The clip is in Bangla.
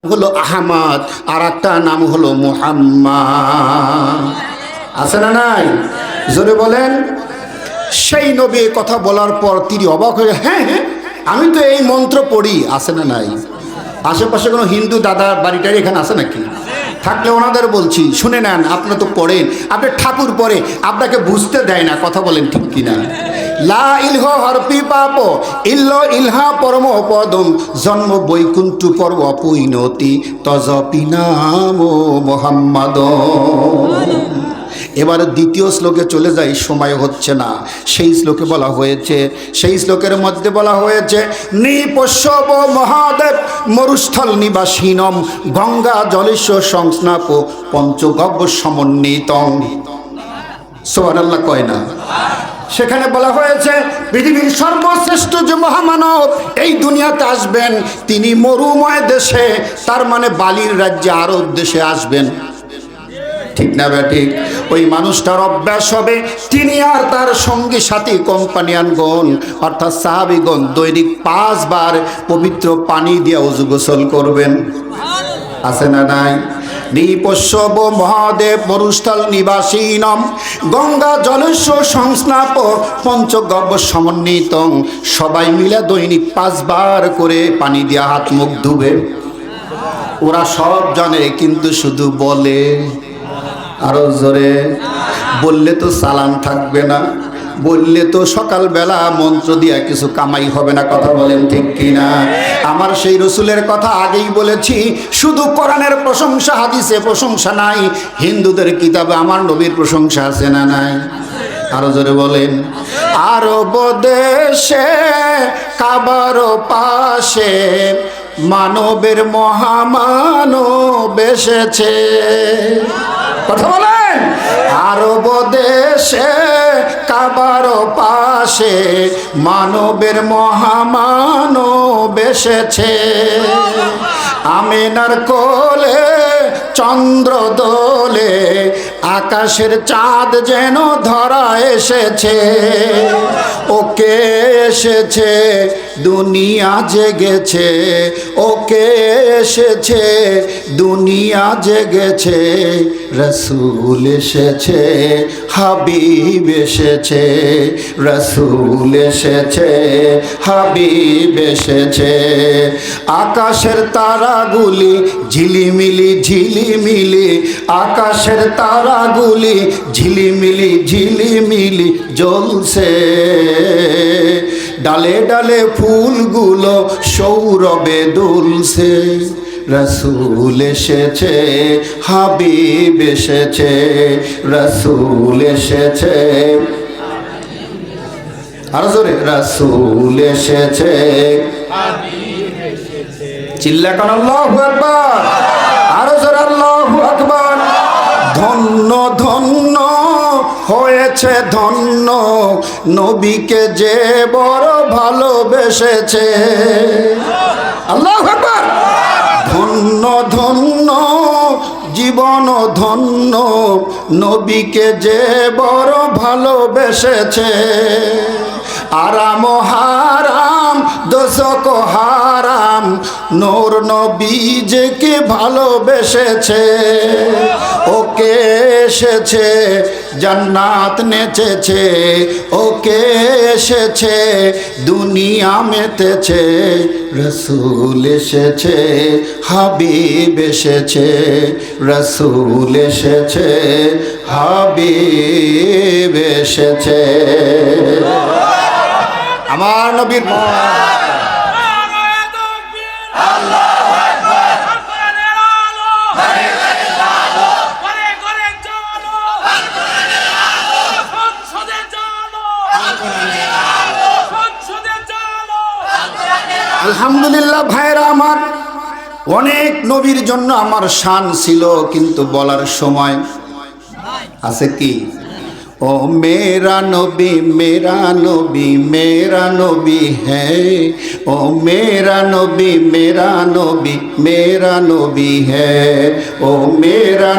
হলো আহমদ, আর একটা নাম হলো মুহাম্মদ। আছে না নাই? জোরে বলেন। সেই নবী কথা বলার পর তিনি অবাক হয়ে, হ্যাঁ হ্যাঁ আমি তো এই মন্ত্র পড়ি। আছে না নাই? আশেপাশে কোনো হিন্দু দাদা বাড়িটারি এখানে আছে নাকি? থাকলে ওনাদের বলছি শুনে নেন। আপনি তো পড়েন, আপনি ঠাকুর পড়ে, আপনাকে বুঝতে দেয় না। কথা বলেন ঠিক কিনা? লা ইলহ হরপি পাপ ইল্ল ইলহা পরম পদম জন্ম বৈকুণ্ঠ পর্ব পৈনতি তজপি নাম মোহাম্মদ। এবার দ্বিতীয় শ্লোকে চলে যাই, সময় হচ্ছে না। সেই শ্লোকে বলা হয়েছে, সেই শ্লোকের মধ্যে বলা হয়েছে, নৃপশ্যব মহাদেব মরুস্থল নিবাসীনম গঙ্গা জলেশ্ব সংস্নাপ পঞ্চগব্য সমন্বিতং। সুবহানাল্লাহ কয় না? সেখানে বলা হয়েছে পৃথিবীর সর্বশ্রেষ্ঠ যে মহামানব এই দুনিয়াতে আসবেন তিনি মরুময় দেশে, তার মানে বালির রাজ্যে আরব দেশে আসবেন। ঠিক না ঠিক? ওই মানুষটার অভ্যাস হবে তিনি আর তার সঙ্গী সাথী কোম্পানিয়ানগণ অর্থাৎ সাহাবীগণ দৈনিক 5 বার পবিত্র পানি দিয়ে ওযু গোসল করবেন। আছে না নাই? নৃপশ্যব মহাদেব মরুস্থল নিবাসীনম গঙ্গা জলেশ্ব সংস্নাপ পঞ্চগব্য সমন্বিতং। সবাই মিলে দৈনিক 5 বার করে পানি দিয়ে হাত মুখ ধুবে। ওরা সব জানে কিন্তু শুধু বলে। আরো জোরে বললে তো সালাম থাকবে না, বললে তো সকালবেলা মন্ত্র দিয়া কিছু কামাই হবে না। কথা বলেন ঠিক কিনা? আমার সেই রসুলের কথা আগেই বলেছি, শুধু কোরআনের প্রশংসা হাদিসে প্রশংসা নাই, হিন্দুদের কিতাবে আমার নবীর প্রশংসা আছে না নাই? আরো জোরে বলেন। আরব দেশে কাবার পাশে মানবের মহামানব এসেছে। কথা বলেন। আরব দেশে কাবার পাশে মানবের মহামানব এসেছে। আমিনার কোলে চন্দ্র দোলে আকাশের চাঁদ যেন ধরা এসেছে। ওকে এসেছে দুনিয়া জেগেছে, ওকে এসেছে দুনিয়া জেগেছে। রসুল এসেছে হাবিব এসেছে, রসুল এসেছে হাবিব এসেছে। আকাশের তারাগুলি ঝিলিমিলি ঝিলিমিলি, আকাশের তারাগুলি ঝিলিমিলি ঝিলিমিলি জ্বলছে। ডালে ডালে ফুলগুলো সৌরভে দুলছে। রসুল এসেছে হাবিব এসেছে, রসুল এসেছে। আরো জোরে, রসুল এসেছে। চিল্লা কান আল্লাহু আকবার। আরো জোরে আল্লাহু আকবার। ধন্য ধন্য হয়েছে ধন্য নবীকে যে বড় ভালোবেসেছে। আল্লাহু আকবার। ধন্য ধন্য জীবন ধন্য নবীকে যে বড় ভালোবেসেছে। আরাম হারাম দোজখ হারাম নূর নবী যে কে ভালোবেসেছে। ওকে এসেছে জান্নাত নেচেছে, ওকে এসেছে দুনিয়া মেতেছে। রসুল এসেছে হাবিব এসেছে, রসুল এসেছে হাবিব এসেছে। আমার নবীর আলহামদুলিল্লাহ। ভাইরা আমার, অনেক নবীর জন্য আমার শান ছিল কিন্তু বলার সময় আছে কি? ও মেরা নবী মেরা নবী মেরা নবী হ্যাঁ, ও মেরা নবী মেরা নবী মেরা নবী হ্যাঁ, ও মেরা